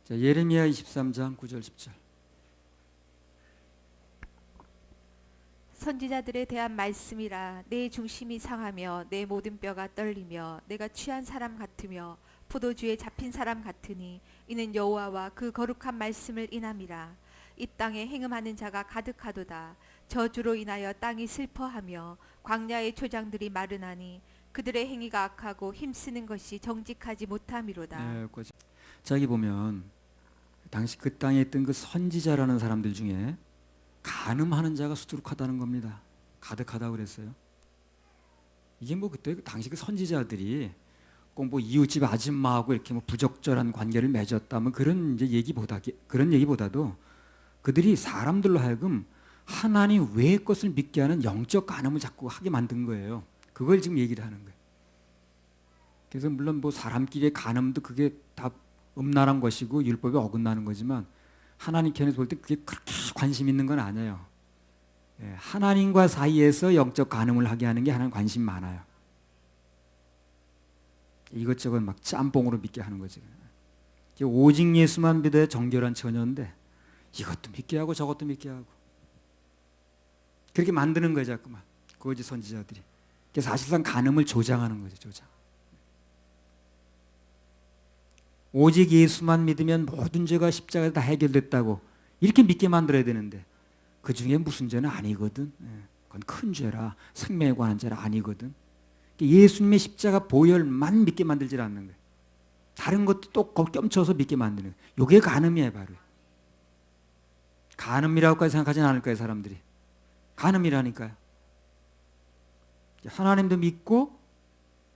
자, 예레미야 23장 9절 10절. 선지자들에 대한 말씀이라. 내 중심이 상하며 내 모든 뼈가 떨리며 내가 취한 사람 같으며 포도주에 잡힌 사람 같으니 이는 여호와와 그 거룩한 말씀을 인함이라. 이 땅에 행음하는 자가 가득하도다. 저주로 인하여 땅이 슬퍼하며 광야의 초장들이 마르나니 그들의 행위가 악하고 힘쓰는 것이 정직하지 못함이로다. 자, 여기 보면 당시 그 땅에 있던 그 선지자라는 사람들 중에 간음하는 자가 수두룩하다는 겁니다. 가득하다고 그랬어요. 이게 뭐 그때 당시 그 선지자들이 꼭 뭐 이웃집 아줌마하고 이렇게 뭐 부적절한 관계를 맺었다 뭐 그런 이제 그런 얘기보다도 그들이 사람들로 하여금 하나님 외의 것을 믿게 하는 영적 간음을 자꾸 하게 만든 거예요. 그걸 지금 얘기를 하는 거예요. 그래서 물론 뭐 사람끼리의 간음도 그게 다 음란한 것이고 율법에 어긋나는 거지만 하나님께서 볼 때 그게 그렇게 관심 있는 건 아니에요. 하나님과 사이에서 영적 간음을 하게 하는 게 하나님 관심 많아요. 이것저것 막 짬뽕으로 믿게 하는 거지. 오직 예수만 믿어야 정결한 처녀인데 이것도 믿게 하고 저것도 믿게 하고 그렇게 만드는 거예요. 자꾸만 거짓 선지자들이. 그래서 사실상 간음을 조장하는 거죠. 조장. 오직 예수만 믿으면 모든 죄가 십자가에 다 해결됐다고 이렇게 믿게 만들어야 되는데 그 중에 무슨 죄는 아니거든. 그건 큰 죄라, 생명에 관한 죄라 아니거든. 예수님의 십자가 보혈만 믿게 만들지 않는 거예요. 다른 것도 또 껴쳐서 믿게 만드는 거예요. 이게 간음이에요. 바로 간음이라고까지 생각하지는 않을 거예요. 사람들이. 간음이라니까요. 하나님도 믿고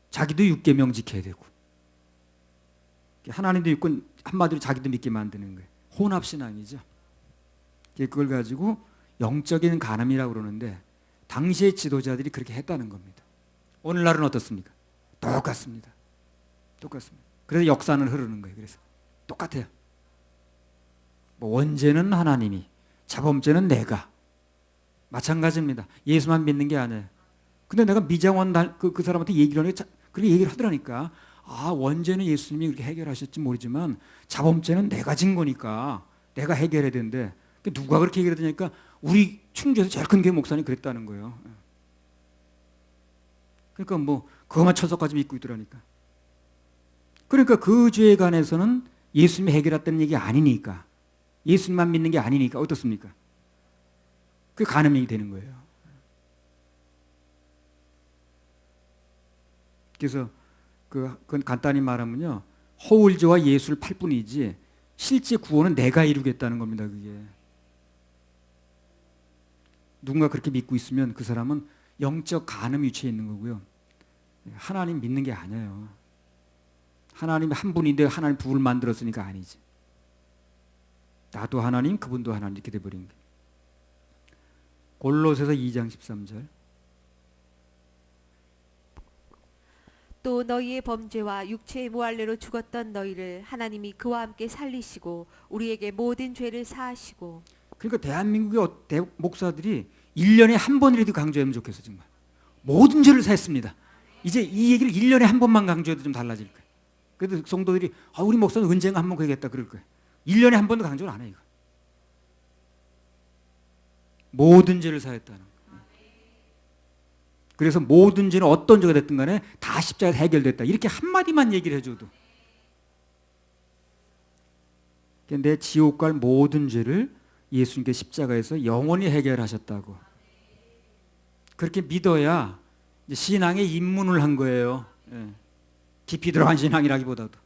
자기도 육계명 지켜야 되고 하나님도 믿고 한마디로 자기도 믿게 만드는 거예요. 혼합신앙이죠. 그걸 가지고 영적인 간음이라고 그러는데 당시의 지도자들이 그렇게 했다는 겁니다. 오늘날은 어떻습니까? 똑같습니다. 똑같습니다. 그래서 역사는 흐르는 거예요. 그래서 똑같아요. 뭐 원죄는 하나님이, 자범죄는 내가. 마찬가지입니다. 예수만 믿는 게 아니에요. 근데 내가 미장원 그 사람한테 얘기를 하니까 그렇게 얘기를 하더라니까. 아, 원죄는 예수님이 그렇게 해결하셨지 모르지만 자범죄는 내가 진 거니까 내가 해결해야 되는데 누가 그렇게 얘기를 하니까 우리 충주에서 제일 큰 교회 목사님이 그랬다는 거예요. 그러니까 뭐 그것만 천석까지 믿고 있더라니까. 그러니까 그 죄에 관해서는 예수님이 해결했다는 얘기 아니니까 예수님만 믿는 게 아니니까 어떻습니까? 그게 간음이 되는 거예요. 그래서 그건 간단히 말하면요, 허울죄와 예수를 팔 뿐이지 실제 구원은 내가 이루겠다는 겁니다. 그게 누군가 그렇게 믿고 있으면 그 사람은 영적 간음 위치에 있는 거고요. 하나님 믿는 게 아니에요. 하나님 한 분인데 하나님 부부를 만들었으니까 아니지. 나도 하나님, 그분도 하나님 이렇게 돼버린 거예요. 골로새서 2장 13절. 또 너희의 범죄와 육체의 무할례로 죽었던 너희를 하나님이 그와 함께 살리시고 우리에게 모든 죄를 사하시고. 그러니까 대한민국의 목사들이 1년에 한 번이라도 강조하면 좋겠어. 정말 모든 죄를 사했습니다. 이제 이 얘기를 1년에 한 번만 강조해도 좀 달라질 거예요. 그래도 성도들이 우리 목사는 언젠가 한 번 그러겠다 그럴 거예요. 1년에 한 번도 강조를 안 해요. 이거. 모든 죄를 사했다는 거예요. 그래서 모든 죄는 어떤 죄가 됐든 간에 다 십자가에 해결됐다. 이렇게 한마디만 얘기를 해줘도 내 지옥 갈 모든 죄를 예수님께 십자가에서 영원히 해결하셨다고. 그렇게 믿어야 신앙에 입문을 한 거예요. 깊이 들어간 신앙이라기보다도.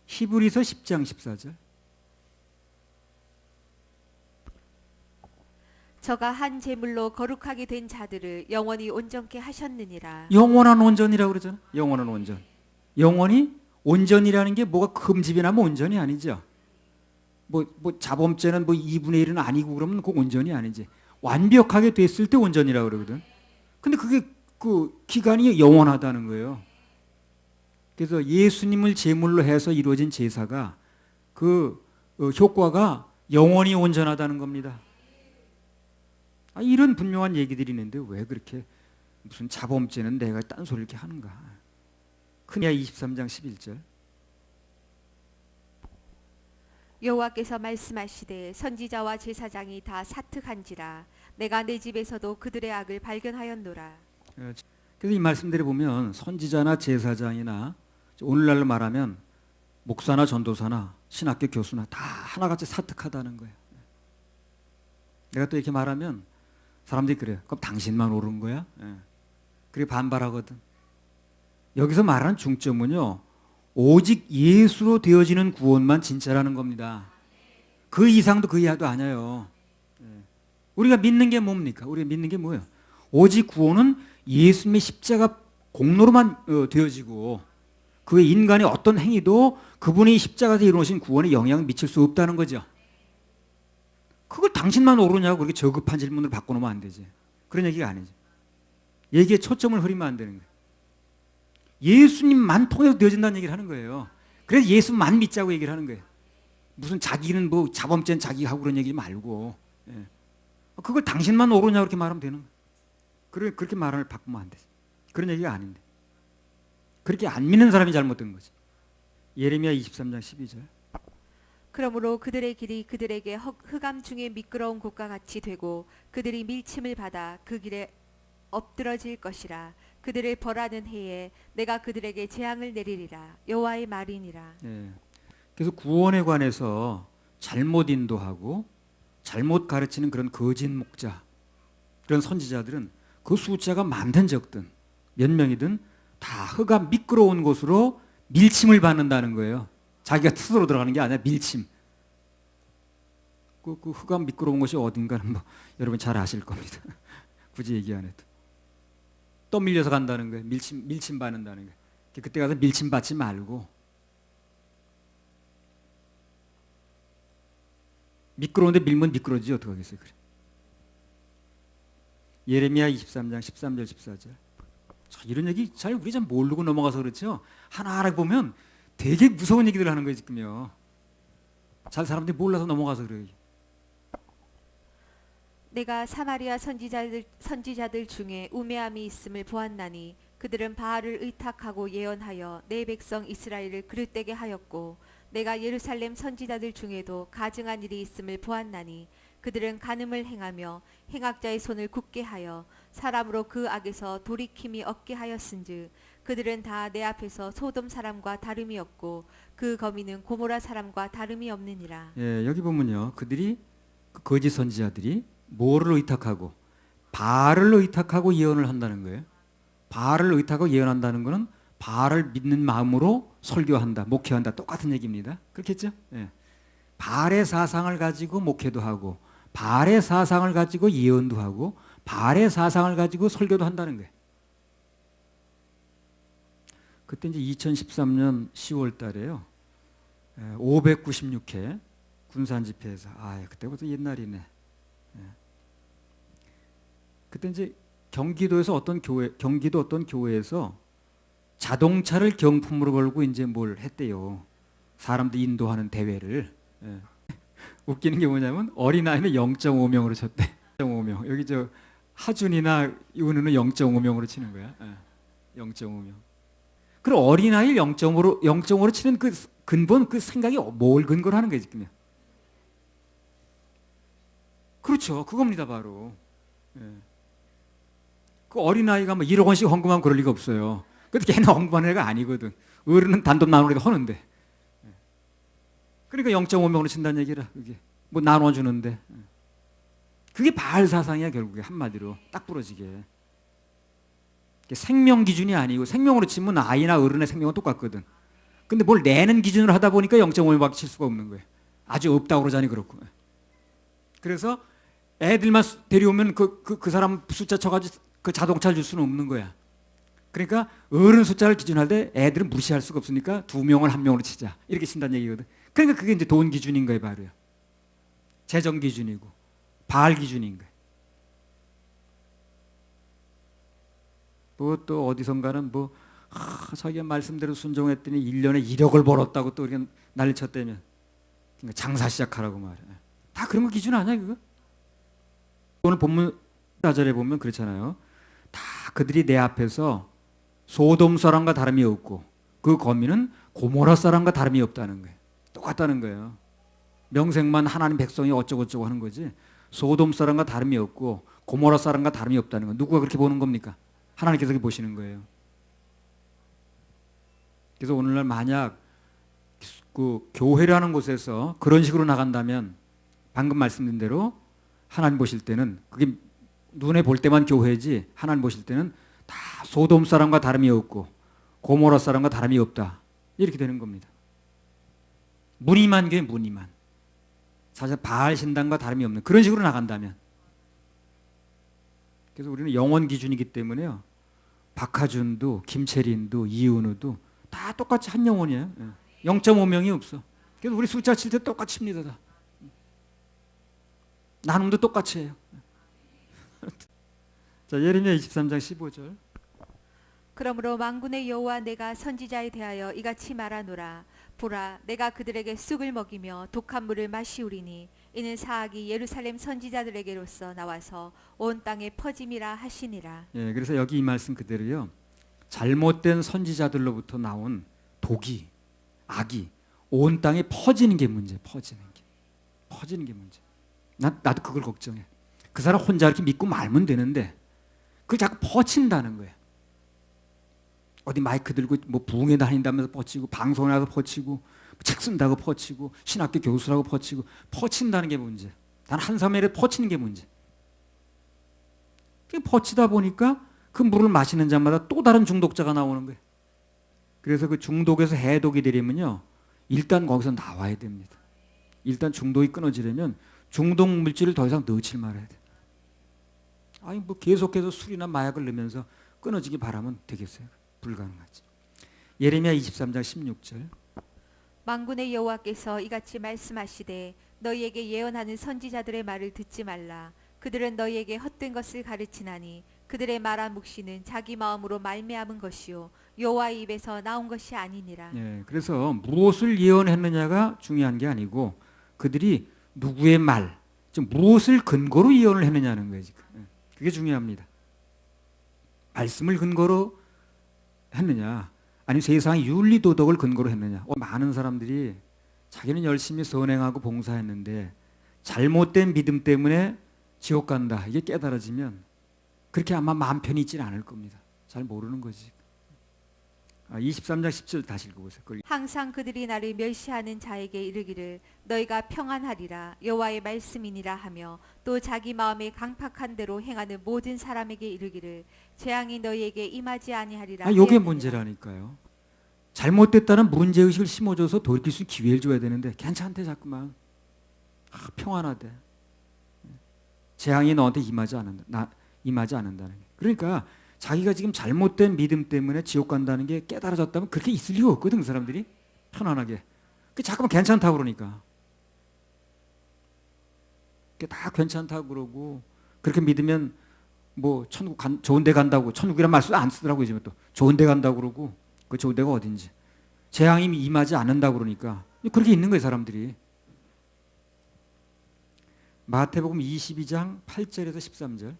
히브리서 10장 14절. 저가 한 제물로 거룩하게 된 자들을 영원히 온전케 하셨느니라. 영원한 온전이라고 그러잖아. 영원한 온전. 영원히 온전이라는 게 뭐가 흠집이나면 온전이 아니죠. 뭐 자범죄는 뭐 2분의 1은 아니고 그러면 그 온전이 아니지. 완벽하게 됐을 때 온전이라고 그러거든. 근데 그게 그 기간이 영원하다는 거예요. 그래서 예수님을 제물로 해서 이루어진 제사가 그 효과가 영원히 온전하다는 겁니다. 이런 분명한 얘기들이 있는데 왜 그렇게 무슨 자범죄는 내가 딴소리를 이렇게 하는가. 흔히야 23장 11절. 여호와께서 말씀하시되 선지자와 제사장이 다 사특한지라 내가 내 집에서도 그들의 악을 발견하였노라. 그래서 이 말씀대로 보면 선지자나 제사장이나 오늘날로 말하면 목사나 전도사나 신학교 교수나 다 하나같이 사특하다는 거예요. 내가 또 이렇게 말하면 사람들이 그래요. 그럼 당신만 옳은 거야? 그렇게 반발하거든. 여기서 말하는 중점은요, 오직 예수로 되어지는 구원만 진짜라는 겁니다. 그 이상도 그 이하도 아니에요. 우리가 믿는 게 뭡니까? 우리가 믿는 게 뭐예요? 오직 구원은 예수님의 십자가 공로로만 되어지고 그 외 인간의 어떤 행위도 그분이 십자가에서 이루어진 구원에 영향을 미칠 수 없다는 거죠. 그걸 당신만 옳으냐고 그렇게 저급한 질문을 바꿔놓으면 안 되지. 그런 얘기가 아니죠. 얘기에 초점을 흐리면 안 되는 거예요. 예수님만 통해서 되어진다는 얘기를 하는 거예요. 그래서 예수만 믿자고 얘기를 하는 거예요. 무슨 자기는 뭐 자범죄는 자기가 하고 그런 얘기 말고, 그걸 당신만 옳으냐고 그렇게 말하면 되는 거예요. 그렇게 말을 바꾸면 안 되지. 그런 얘기가 아닌데. 그렇게 안 믿는 사람이 잘못된 거지. 예레미야 23장 12절. 그러므로 그들의 길이 그들에게 흑암 중에 미끄러운 곳과 같이 되고 그들이 밀침을 받아 그 길에 엎드러질 것이라. 그들을 벌하는 해에 내가 그들에게 재앙을 내리리라. 여호와의 말이니라. 그래서 구원에 관해서 잘못 인도하고 잘못 가르치는 그런 거짓 목자, 그런 선지자들은 그 숫자가 많든 적든 몇 명이든 다 흑암 미끄러운 곳으로 밀침을 받는다는 거예요. 자기가 스스로 들어가는 게 아니라 밀침. 그 흑암 미끄러운 곳이 어딘가는 뭐 여러분 잘 아실 겁니다. 굳이 얘기 안 해도. 떠밀려서 간다는 거예요. 밀침 받는다는 거예요. 그때 가서 밀침 받지 말고 미끄러운데 밀면 미끄러지지 어떡하겠어요. 그래. 예레미야 23장 13절 14절. 이런 얘기 우리 잘 모르고 넘어가서 그렇죠. 하나하나 보면 되게 무서운 얘기들 하는 거예요 지금요. 잘 사람들이 몰라서 넘어가서 그래요. 내가 사마리아 선지자들 중에 우매함이 있음을 보았나니 그들은 바알을 의탁하고 예언하여 내 백성 이스라엘을 그릇되게 하였고 내가 예루살렘 선지자들 중에도 가증한 일이 있음을 보았나니 그들은 간음을 행하며 행악자의 손을 굳게 하여 사람으로 그 악에서 돌이킴이 없게 하였은즉 그들은 다 내 앞에서 소돔 사람과 다름이 없고 그 거미는 고모라 사람과 다름이 없느니라. 여기 보면요, 그들이 그 거짓 선지자들이 뭐를 의탁하고 바알을 의탁하고 예언을 한다는 거예요. 바알을 의탁하고 예언한다는 것은 바알을 믿는 마음으로 설교한다, 목회한다, 똑같은 얘기입니다. 그렇겠죠? 바알의 사상을 가지고 목회도 하고 바알의 사상을 가지고 예언도 하고 바알의 사상을 가지고 설교도 한다는 거예요. 그때 이제 2013년 10월 달에요. 596회 군산 집회에서 그때부터 옛날이네. 그때 이제 경기도 어떤 교회에서 자동차를 경품으로 걸고 이제 뭘 했대요. 사람들 인도하는 대회를. 웃기는 게 뭐냐면 어린아이는 0.5명으로 쳤대. 0.5명. 여기 저 하준이나 이은우는 0.5명으로 치는 거야. 0.5명. 그럼 어린아이를 0.5로 치는 그 근본 그 생각이 뭘 근거로 하는 거예요, 지금요. 그렇죠. 그겁니다, 바로. 그 어린아이가 뭐 1억 원씩 헌금하면 그럴 리가 없어요. 근데 걔는 헌금하는 애가 아니거든. 어른은 단돈 나누니까 하는데. 그러니까 0.5명으로 친다는 얘기라. 그게 뭐 나눠주는데. 그게 바알 사상이야, 결국에. 한마디로 딱 부러지게. 생명 기준이 아니고 생명으로 치면 아이나 어른의 생명은 똑같거든. 근데 뭘 내는 기준으로 하다 보니까 0.5명밖에 칠 수가 없는 거예요. 아주 없다고 그러자니 그렇고. 그래서 애들만 데려오면 그 사람 숫자 쳐가지고 그 자동차를 줄 수는 없는 거야. 그러니까 어른 숫자를 기준할 때 애들은 무시할 수가 없으니까 2명을 1명으로 치자. 이렇게 친다는 얘기거든. 그러니까 그게 이제 돈 기준인 거예요, 바로요. 재정 기준이고 바알 기준인 거예요. 뭐 또 어디선가는 자기가 말씀대로 순종했더니 1년에 1억을 벌었다고 또 이렇게 난리 쳤다면 그러니까 장사 시작하라고 말해. 다 그런 거 기준 아니야, 그거? 오늘 본문 4절에 보면 그렇잖아요. 다 그들이 내 앞에서 소돔 사람과 다름이 없고 그 거민은 고모라 사람과 다름이 없다는 거예요. 똑같다는 거예요. 명색만 하나님 백성이 어쩌고저쩌고 하는 거지 소돔 사람과 다름이 없고 고모라 사람과 다름이 없다는 거. 누구가 그렇게 보는 겁니까? 하나님께서 그렇게 보시는 거예요. 그래서 오늘날 만약 그 교회라는 곳에서 그런 식으로 나간다면 방금 말씀드린 대로 하나님 보실 때는 그게 눈에 볼 때만 교회지 하나님 보실 때는 다 소돔 사람과 다름이 없고 고모라 사람과 다름이 없다. 이렇게 되는 겁니다. 무늬만 교회 무늬만. 사실 바알 신당과 다름이 없는 그런 식으로 나간다면. 그래서 우리는 영원 기준이기 때문에요. 박하준도 김채린도 이은우도 다 똑같이 한 영혼이에요. 0.5명이 없어. 그래서 우리 숫자 칠 때 똑같이 칩니다. 다. 나눔도 똑같이 해요. 자, 예레미야 23장 15절. 그러므로 만군의 여호와 내가 선지자에 대하여 이같이 말하노라. 보라, 내가 그들에게 쑥을 먹이며 독한 물을 마시우리니 이는 사악이 예루살렘 선지자들에게로서 나와서 온 땅에 퍼짐이라 하시니라. 예, 그래서 여기 이 말씀 그대로요. 잘못된 선지자들로부터 나온 독이, 악이 온 땅에 퍼지는 게 문제. 퍼지는 게 문제. 나도 그걸 걱정해. 그 사람 혼자 이렇게 믿고 말면 되는데 그걸 자꾸 퍼친다는 거예요. 어디 마이크 들고 뭐 부흥회 다닌다면서 퍼치고 방송에 나서 퍼치고 책 쓴다고 퍼치고 신학교 교수라고 퍼치고 퍼친다는 게 문제. 단 한 사람에 퍼치는 게 문제. 퍼치다 보니까 그 물을 마시는 자마다 또 다른 중독자가 나오는 거예요. 그래서 그 중독에서 해독이 되려면요. 일단 거기서 나와야 됩니다. 일단 중독이 끊어지려면 중독 물질을 더 이상 넣지 말아야 돼. 아니 뭐 계속해서 술이나 마약을 넣으면서 끊어지기 바라면 되겠어요? 불가능하지. 예레미야 23장 16절. 만군의 여호와께서 이같이 말씀하시되 너희에게 예언하는 선지자들의 말을 듣지 말라. 그들은 너희에게 헛된 것을 가르치나니 그들의 말한 묵시는 자기 마음으로 말미암은 것이요 여호와의 입에서 나온 것이 아니니라. 예, 그래서 무엇을 예언했느냐가 중요한 게 아니고 그들이 누구의 말, 즉 무엇을 근거로 예언을 했느냐는 거예요. 지금. 그게 중요합니다. 말씀을 근거로 했느냐, 아니면 세상의 윤리 도덕을 근거로 했느냐. 많은 사람들이 자기는 열심히 선행하고 봉사했는데 잘못된 믿음 때문에 지옥 간다. 이게 깨달아지면 그렇게 아마 마음 편히 있지는 않을 겁니다. 잘 모르는 거지. 23장 10절 다시 읽어보세요. 항상 그들이 나를 멸시하는 자에게 이르기를 너희가 평안하리라 여호와의 말씀이니라 하며 또 자기 마음에 강팍한 대로 행하는 모든 사람에게 이르기를 재앙이 너희에게 임하지 아니하리라. 이게 문제라니까요. 잘못됐다는 문제의식을 심어줘서 돌이킬 수 있는 기회를 줘야 되는데 괜찮대 자꾸만. 평안하대. 재앙이 너한테 임하지 않는다는 게. 그러니까 자기가 지금 잘못된 믿음 때문에 지옥 간다는 게 깨달아졌다면 그렇게 있을 리가 없거든. 그 사람들이 편안하게. 자꾸만 괜찮다고 그러니까. 다 괜찮다고 그러고 그렇게 믿으면 뭐 천국 좋은 데 간다고 천국이란 말씀 안 쓰더라고. 요즘에 또 좋은 데 간다고 그러고 그 좋은 데가 어딘지 재앙이 임하지 않는다고 그러니까 그렇게 있는 거예요 사람들이. 마태복음 22장 8절에서 13절.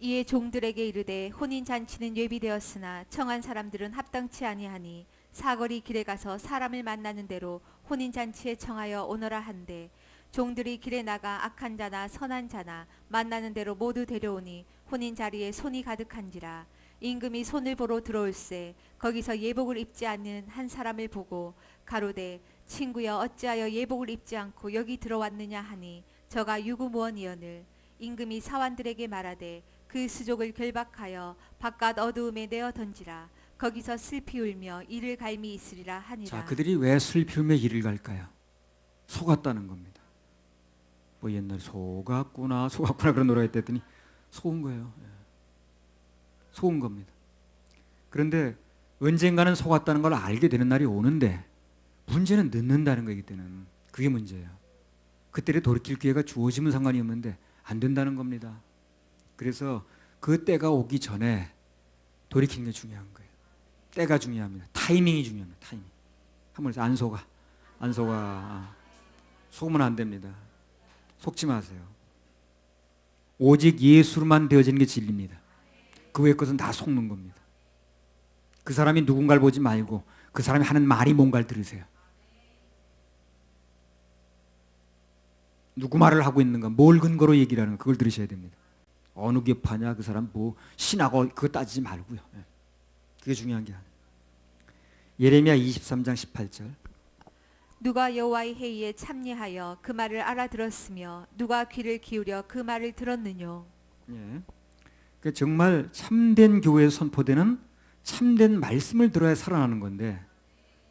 이에 종들에게 이르되 혼인 잔치는 예비되었으나 청한 사람들은 합당치 아니하니 사거리 길에 가서 사람을 만나는 대로 혼인 잔치에 청하여 오너라 한데 종들이 길에 나가 악한 자나 선한 자나 만나는 대로 모두 데려오니 혼인 자리에 손이 가득한지라. 임금이 손을 보러 들어올세 거기서 예복을 입지 않는 한 사람을 보고 가로되 친구여 어찌하여 예복을 입지 않고 여기 들어왔느냐 하니 저가 유구무원이언을. 임금이 사환들에게 말하되 그 수족을 결박하여 바깥 어두움에 내어 던지라. 거기서 슬피 울며 이를 갈미 있으리라 하니라. 자, 그들이 왜 슬피 울며 이를 갈까요? 속았다는 겁니다. 뭐 옛날에 속았구나 그런 노래가 있더니 속은 거예요. 속은 겁니다. 그런데 언젠가는 속았다는 걸 알게 되는 날이 오는데 문제는 늦는다는 거기 때문에 그게 문제예요. 그때를 돌이킬 기회가 주어지면 상관이 없는데 안 된다는 겁니다. 그래서 그 때가 오기 전에 돌이키는 게 중요한 거예요. 때가 중요합니다. 타이밍이 중요합니다. 타이밍. 한번 안 속아. 속으면 안 됩니다. 속지 마세요. 오직 예수로만 되어지는 게 진리입니다. 그 외의 것은 다 속는 겁니다. 그 사람이 누군가를 보지 말고 그 사람이 하는 말이 뭔가를 들으세요. 누구 말을 하고 있는가, 뭘 근거로 얘기를 하는가, 그걸 들으셔야 됩니다. 어느 교파냐, 그 사람 뭐 신하고 그거 따지지 말고요. 그게 중요한 게 아니에요. 예레미야 23장 18절. 누가 여호와의 회의에 참여하여 그 말을 알아들었으며 누가 귀를 기울여 그 말을 들었느뇨. 예. 그러니까 정말 참된 교회에서 선포되는 참된 말씀을 들어야 살아나는 건데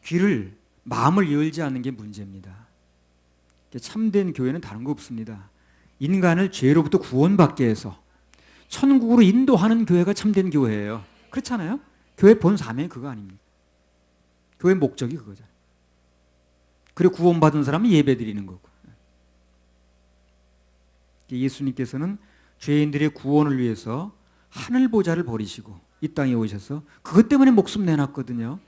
귀를, 마음을 열지 않는 게 문제입니다. 참된 교회는 다른 거 없습니다. 인간을 죄로부터 구원받게 해서 천국으로 인도하는 교회가 참된 교회예요. 그렇잖아요? 교회 본 사명이 그거 아닙니까? 교회 목적이 그거잖아요. 그리고 구원받은 사람은 예배 드리는 거고. 예수님께서는 죄인들의 구원을 위해서 하늘 보좌를 버리시고 이 땅에 오셔서 그것 때문에 목숨 내놨거든요.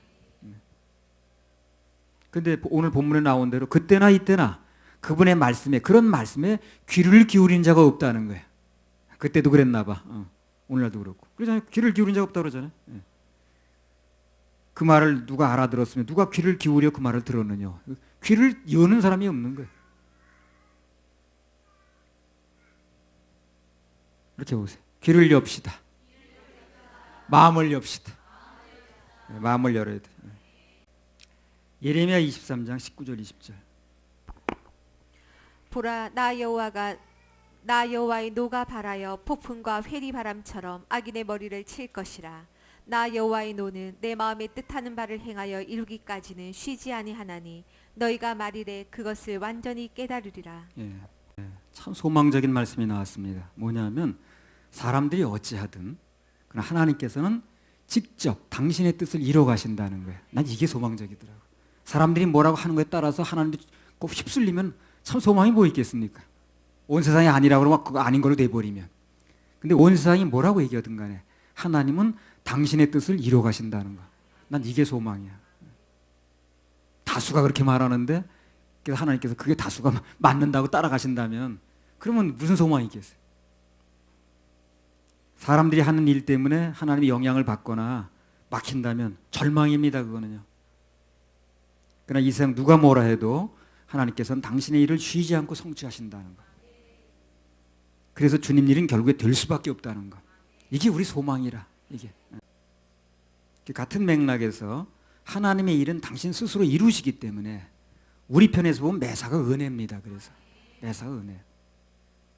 근데 오늘 본문에 나온 대로 그때나 이때나 그분의 말씀에, 그런 말씀에 귀를 기울인 자가 없다는 거예요. 그때도 그랬나 봐. 오늘날도 그렇고. 그러잖아요. 귀를 기울인 자가 없다고 그러잖아요. 그 말을 누가 알아들었으면 누가 귀를 기울여 그 말을 들었느냐. 귀를 여는 사람이 없는 거예요. 이렇게 보세요. 귀를 엽시다. 마음을 엽시다. 마음을 열어야 돼. 예레미야 23장 19절 20절. 보라, 나 여호와의 노가 발하여 폭풍과 회리바람처럼 악인의 머리를 칠 것이라. 나 여호와의 노는 내 마음에 뜻하는 바를 행하여 이루기까지는 쉬지 아니하나니 너희가 말이래 그것을 완전히 깨달으리라. 참 소망적인 말씀이 나왔습니다. 뭐냐면 사람들이 어찌하든 그러나 하나님께서는 직접 당신의 뜻을 이뤄 가신다는 거예요. 난 이게 소망적이더라고요. 사람들이 뭐라고 하는 거에 따라서 하나님도 꼭 휩쓸리면 참 소망이 뭐 있겠습니까? 온 세상이 아니라고 그러면 그거 아닌 걸로 돼버리면. 근데 온 세상이 뭐라고 얘기하든 간에 하나님은 당신의 뜻을 이뤄 가신다는 거. 난 이게 소망이야. 다수가 그렇게 말하는데 그래서 하나님께서 그게 다수가 맞는다고 따라가신다면 그러면 무슨 소망이 있겠어요? 사람들이 하는 일 때문에 하나님의 영향을 받거나 막힌다면 절망입니다. 그거는요. 그러나 이 세상 누가 뭐라 해도 하나님께서는 당신의 일을 쉬지 않고 성취하신다는 거. 그래서 주님 일은 결국에 될 수밖에 없다는 거. 이게 우리 소망이라. 이게 같은 맥락에서 하나님의 일은 당신 스스로 이루시기 때문에 우리 편에서 보면 매사가 은혜입니다. 그래서 매사가 은혜.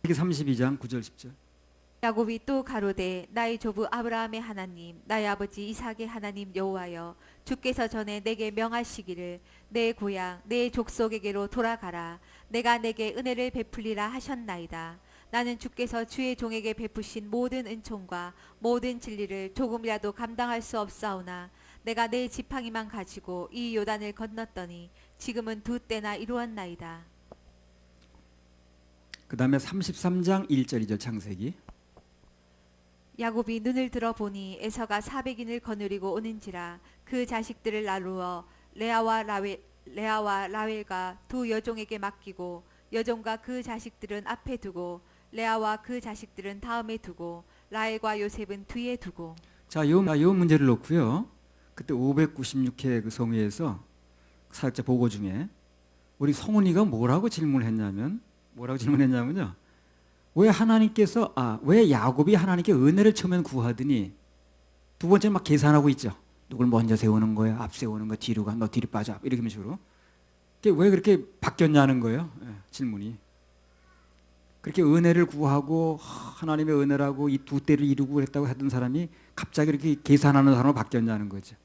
32장 9절 10절. 야곱이 또 가로되 나의 조부 아브라함의 하나님 나의 아버지 이삭의 하나님 여호와여 주께서 전에 내게 명하시기를 내 고향 내 족속에게로 돌아가라 내가 내게 은혜를 베풀리라 하셨나이다. 나는 주께서 주의 종에게 베푸신 모든 은총과 모든 진리를 조금이라도 감당할 수 없사오나 내가 내 지팡이만 가지고 이 요단을 건넜더니 지금은 두 때나 이루었나이다. 그 다음에 33장 1절 2절 창세기. 야곱이 눈을 들어보니 에서가 400인을 거느리고 오는지라 그 자식들을 나누어 레아와 라헬과 두 여종에게 맡기고 여종과 그 자식들은 앞에 두고 레아와 그 자식들은 다음에 두고 라헬과 요셉은 뒤에 두고. 자, 요 문제를 놓고요. 그때 596회 그 성회에서 사역자 보고 중에 우리 성훈이가 뭐라고 질문했냐면요. 왜 야곱이 하나님께 은혜를 처음엔 구하더니 두 번째는 막 계산하고 있죠. 누굴 먼저 세우는 거야, 앞 세우는 거, 뒤로 가, 너 뒤로 빠져, 이렇게 식으로. 왜 그렇게 바뀌었냐는 거예요. 질문이. 그렇게 은혜를 구하고 하나님의 은혜라고 이 두 때를 이루고 그랬다고 하던 사람이 갑자기 이렇게 계산하는 사람으로 바뀌었냐는 거죠.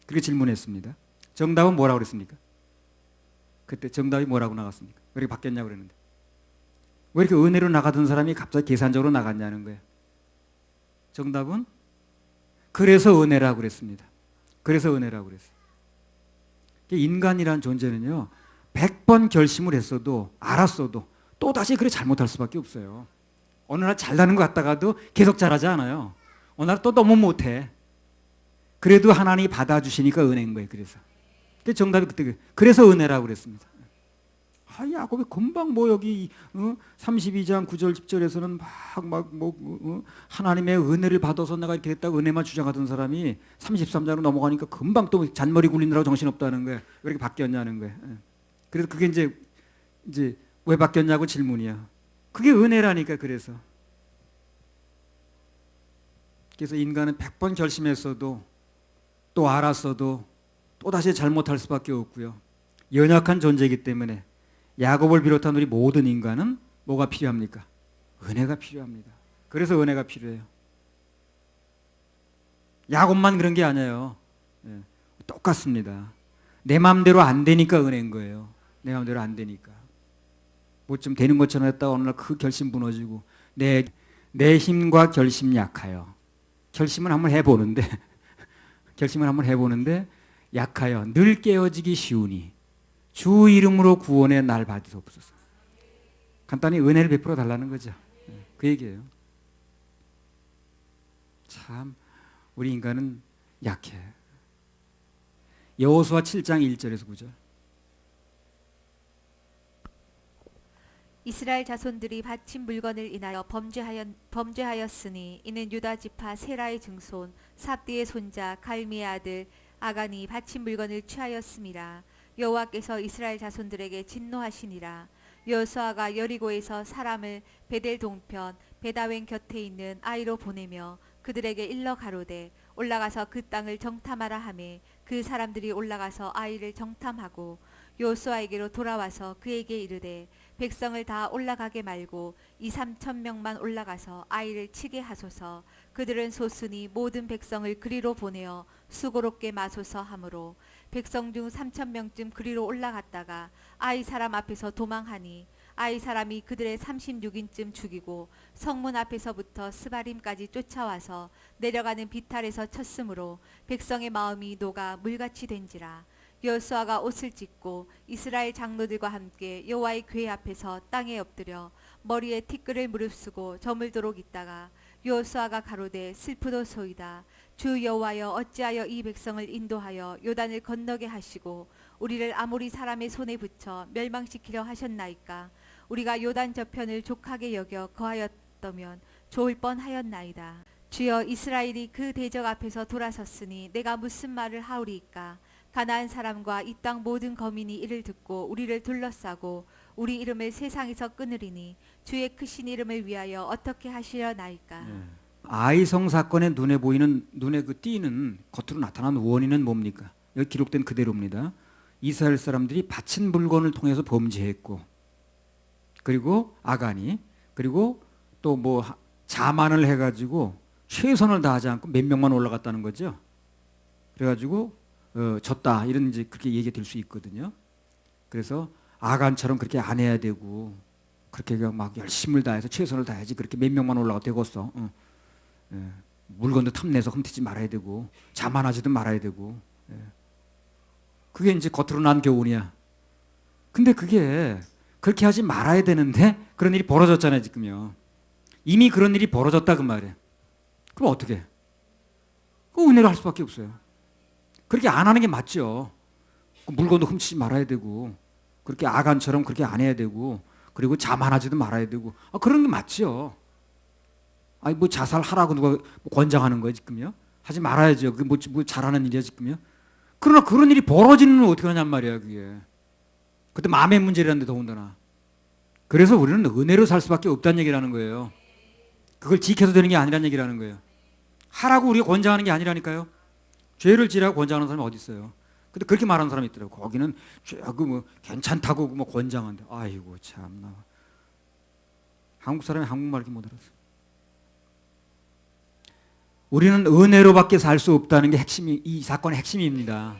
그렇게 질문했습니다. 정답은 뭐라고 그랬습니까? 그때 정답이 뭐라고 나갔습니까? 왜 이렇게 바뀌었냐고 그랬는데. 왜 이렇게 은혜로 나가던 사람이 갑자기 계산적으로 나갔냐는 거예요. 정답은 그래서 은혜라고 그랬습니다. 그래서 은혜라고 그랬어요. 인간이란 존재는요, 100번 결심을 했어도 알았어도 또다시 그렇게 잘못할 수밖에 없어요. 어느 날 잘나는 것 같다가도 계속 잘하지 않아요. 어느 날 또 너무 못해. 그래도 하나님이 받아주시니까 은혜인 거예요. 그래서 정답이 그때 그래서 은혜라고 그랬습니다. 야곱이 금방 뭐 여기 32장 9절 10절에서는 하나님의 은혜를 받아서 내가 이렇게 됐다고 은혜만 주장하던 사람이 33장으로 넘어가니까 금방 또 잔머리 굴리느라고 정신없다는 거야. 왜 이렇게 바뀌었냐는 거야. 그래서 그게 이제 왜 바뀌었냐고 질문이야. 그게 은혜라니까. 그래서 인간은 100번 결심했어도 또 알았어도 또다시 잘못할 수밖에 없고요. 연약한 존재이기 때문에 야곱을 비롯한 우리 모든 인간은 뭐가 필요합니까? 은혜가 필요합니다. 그래서 은혜가 필요해요. 야곱만 그런 게 아니에요. 똑같습니다. 내 마음대로 안 되니까 은혜인 거예요. 내 마음대로 안 되니까. 뭐 좀 되는 것처럼 했다가 어느 날 그 결심 무너지고 내 힘과 결심 약하여. 결심은 한번 해보는데 약하여 늘 깨어지기 쉬우니 주 이름으로 구원의 날 받으옵소서. 간단히 은혜를 베풀어 달라는 거죠. 그 얘기예요. 참 우리 인간은 약해. 여호수아 7장 1절에서 9절. 이스라엘 자손들이 바친 물건을 인하여 범죄하였으니 이는 유다 지파 세라의 증손 삽디의 손자 갈미의 아들 아간이 바친 물건을 취하였음이라. 여호와께서 이스라엘 자손들에게 진노하시니라. 여호수아가 여리고에서 사람을 베델 동편 베다웬 곁에 있는 아이로 보내며 그들에게 일러 가로되 올라가서 그 땅을 정탐하라 하매 그 사람들이 올라가서 아이를 정탐하고 여호수아에게로 돌아와서 그에게 이르되 백성을 다 올라가게 말고 2-3천 명만 올라가서 아이를 치게 하소서. 그들은 소순이 모든 백성을 그리로 보내어 수고롭게 마소서 하므로 백성 중 3천 명쯤 그리로 올라갔다가 아이 사람 앞에서 도망하니 아이 사람이 그들의 36인쯤 죽이고 성문 앞에서부터 스바림까지 쫓아와서 내려가는 비탈에서 쳤으므로 백성의 마음이 녹아 물같이 된지라. 여호수아가 옷을 찢고 이스라엘 장로들과 함께 여호와의 궤 앞에서 땅에 엎드려 머리에 티끌을 무릅쓰고 저물도록 있다가 여호수아가 가로되 슬프도소이다. 주 여호와여 어찌하여 이 백성을 인도하여 요단을 건너게 하시고 우리를 아모리 사람의 손에 붙여 멸망시키려 하셨나이까. 우리가 요단 저편을 족하게 여겨 거하였다면 좋을 뻔하였나이다. 주여 이스라엘이 그 대적 앞에서 돌아섰으니 내가 무슨 말을 하오리이까. 가나안 사람과 이 땅 모든 거민이 이를 듣고 우리를 둘러싸고 우리 이름을 세상에서 끊으리니 주의 크신 이름을 위하여 어떻게 하시려나이까. 아이성 사건의 눈에 그 띄는 겉으로 나타난 원인은 뭡니까? 여기 기록된 그대로입니다. 이스라엘 사람들이 바친 물건을 통해서 범죄했고, 그리고 아간이, 그리고 또 뭐 자만을 해가지고 최선을 다하지 않고 몇 명만 올라갔다는 거죠. 그래가지고 졌다 이런 이제 그렇게 얘기가 될 수 있거든요. 그래서 아간처럼 그렇게 안 해야 되고 그렇게 막 열심을 다해서 최선을 다해야지 그렇게 몇 명만 올라가 되겠어. 물건도 탐내서 흠티지 말아야 되고 자만하지도 말아야 되고. 그게 이제 겉으로 난 교훈이야. 근데 그게 그렇게 하지 말아야 되는데 그런 일이 벌어졌잖아요. 지금요. 이미 그런 일이 벌어졌다 그 말이에요. 그럼 어떻게 해? 그 은혜로 할 수밖에 없어요. 그렇게 안 하는 게 맞죠. 물건도 훔치지 말아야 되고 그렇게 아간처럼 그렇게 안 해야 되고 그리고 자만하지도 말아야 되고 그런 게 맞죠. 아니 뭐 자살하라고 누가 권장하는 거예요 지금요? 하지 말아야죠. 그게 뭐 잘하는 일이야 지금요? 그러나 그런 일이 벌어지는 건 어떻게 하냔 말이야 그게. 그때 마음의 문제라는데 더군다나. 그래서 우리는 은혜로 살 수밖에 없다는 얘기라는 거예요. 그걸 지켜서 되는 게 아니라는 얘기라는 거예요. 하라고 우리가 권장하는 게 아니라니까요. 죄를 지라고 권장하는 사람이 어디 있어요? 근데 그렇게 말하는 사람이 있더라고. 거기는 죄하고 뭐 괜찮다고 뭐 권장한대. 아이고 참나. 한국 사람이 한국말 이렇게 못 알았어. 우리는 은혜로밖에 살 수 없다는 게 이 사건의 핵심입니다.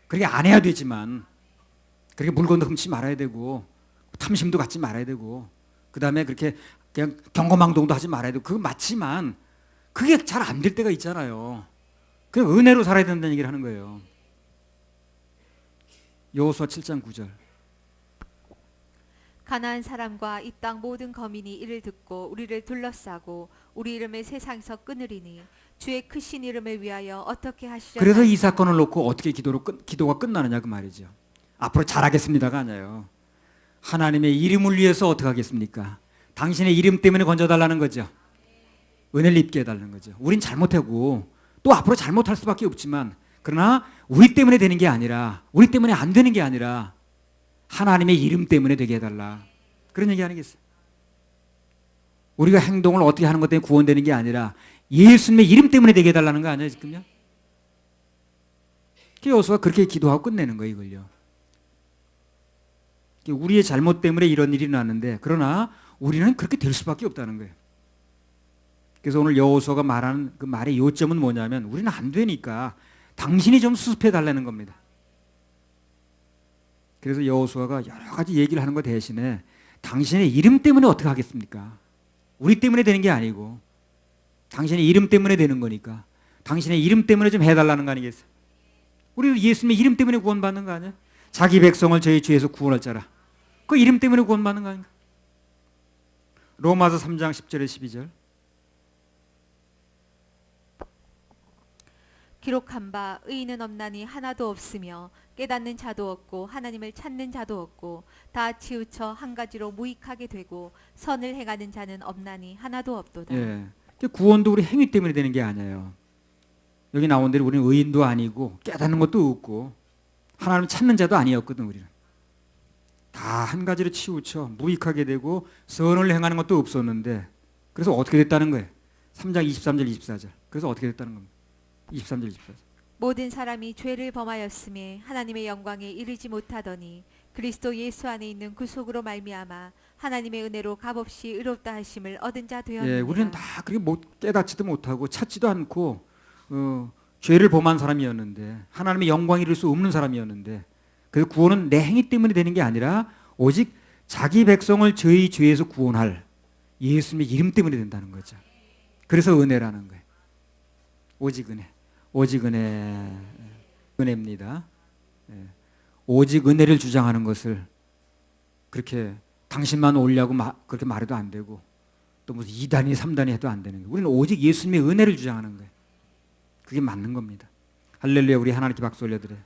그렇게 안 해야 되지만, 그렇게 물건도 훔치지 말아야 되고, 탐심도 갖지 말아야 되고, 그 다음에 그렇게 그냥 경거망동도 하지 말아야 되고, 그거 맞지만, 그게 잘 안 될 때가 있잖아요. 그냥 은혜로 살아야 된다는 얘기를 하는 거예요. 여호수아 7장 9절. 가나안 사람과 이 땅 모든 거민이 이를 듣고 우리를 둘러싸고 우리 이름을 세상에서 끊으리니 주의 크신 이름을 위하여 어떻게 하시려나이까. 그래서 이 사건을 놓고 어떻게 기도가 끝나느냐 그 말이죠. 앞으로 잘하겠습니다가 아니에요. 하나님의 이름을 위해서 어떻게 하겠습니까? 당신의 이름 때문에 건져달라는 거죠. 은혜를 입게 해달라는 거죠. 우린 잘못하고 또 앞으로 잘못할 수밖에 없지만, 그러나 우리 때문에 되는 게 아니라, 우리 때문에 안 되는 게 아니라 하나님의 이름 때문에 되게 해달라, 그런 얘기 아니겠어요? 우리가 행동을 어떻게 하는 것 때문에 구원되는 게 아니라 예수님의 이름 때문에 되게 해달라는 거 아니에요 지금요? 여호수아가 그렇게 기도하고 끝내는 거예요 이걸요. 우리의 잘못 때문에 이런 일이 났는데, 그러나 우리는 그렇게 될 수밖에 없다는 거예요. 그래서 오늘 여호수아가 말하는 그 말의 요점은 뭐냐면, 우리는 안 되니까 당신이 좀 수습해 달라는 겁니다. 그래서 여호수아가 여러 가지 얘기를 하는 것 대신에 당신의 이름 때문에 어떻게 하겠습니까? 우리 때문에 되는 게 아니고 당신의 이름 때문에 되는 거니까 당신의 이름 때문에 좀 해달라는 거 아니겠어요? 우리는 예수님의 이름 때문에 구원받는 거 아니에요? 자기 백성을 저희 죄에서 구원할 자라, 그 이름 때문에 구원받는 거 아닌가? 로마서 3장 10절에 12절. 기록한 바 의인은 없나니 하나도 없으며 깨닫는 자도 없고 하나님을 찾는 자도 없고 다 치우쳐 한 가지로 무익하게 되고 선을 행하는 자는 없나니 하나도 없도다. 예. 구원도 우리 행위 때문에 되는 게 아니에요. 여기 나온 대로 우리는 의인도 아니고 깨닫는 것도 없고 하나님을 찾는 자도 아니었거든. 우리는 다 한 가지로 치우쳐 무익하게 되고 선을 행하는 것도 없었는데, 그래서 어떻게 됐다는 거예요? 3장 23절 24절. 그래서 어떻게 됐다는 겁니다. 23절 24절. 모든 사람이 죄를 범하였음에 하나님의 영광에 이르지 못하더니 그리스도 예수 안에 있는 구속으로 말미암아 하나님의 은혜로 값없이 의롭다 하심을 얻은 자 되었느니라. 예, 우리는 다 그렇게 깨닫지도 못하고 찾지도 않고 죄를 범한 사람이었는데, 하나님의 영광에 이를 수 없는 사람이었는데, 그래서 구원은 내 행위 때문에 되는 게 아니라 오직 자기 백성을 저희 죄에서 구원할 예수님의 이름 때문에 된다는 거죠. 그래서 은혜라는 거예요. 오직 은혜, 오직 은혜, 은혜입니다. 오직 은혜를 주장하는 것을 그렇게 당신만 올려고 그렇게 말해도 안 되고, 또 무슨 2단위 3단위 해도 안 되는 거예요. 우리는 오직 예수님의 은혜를 주장하는 거예요. 그게 맞는 겁니다. 할렐루야. 우리 하나님께 박수 올려드려요.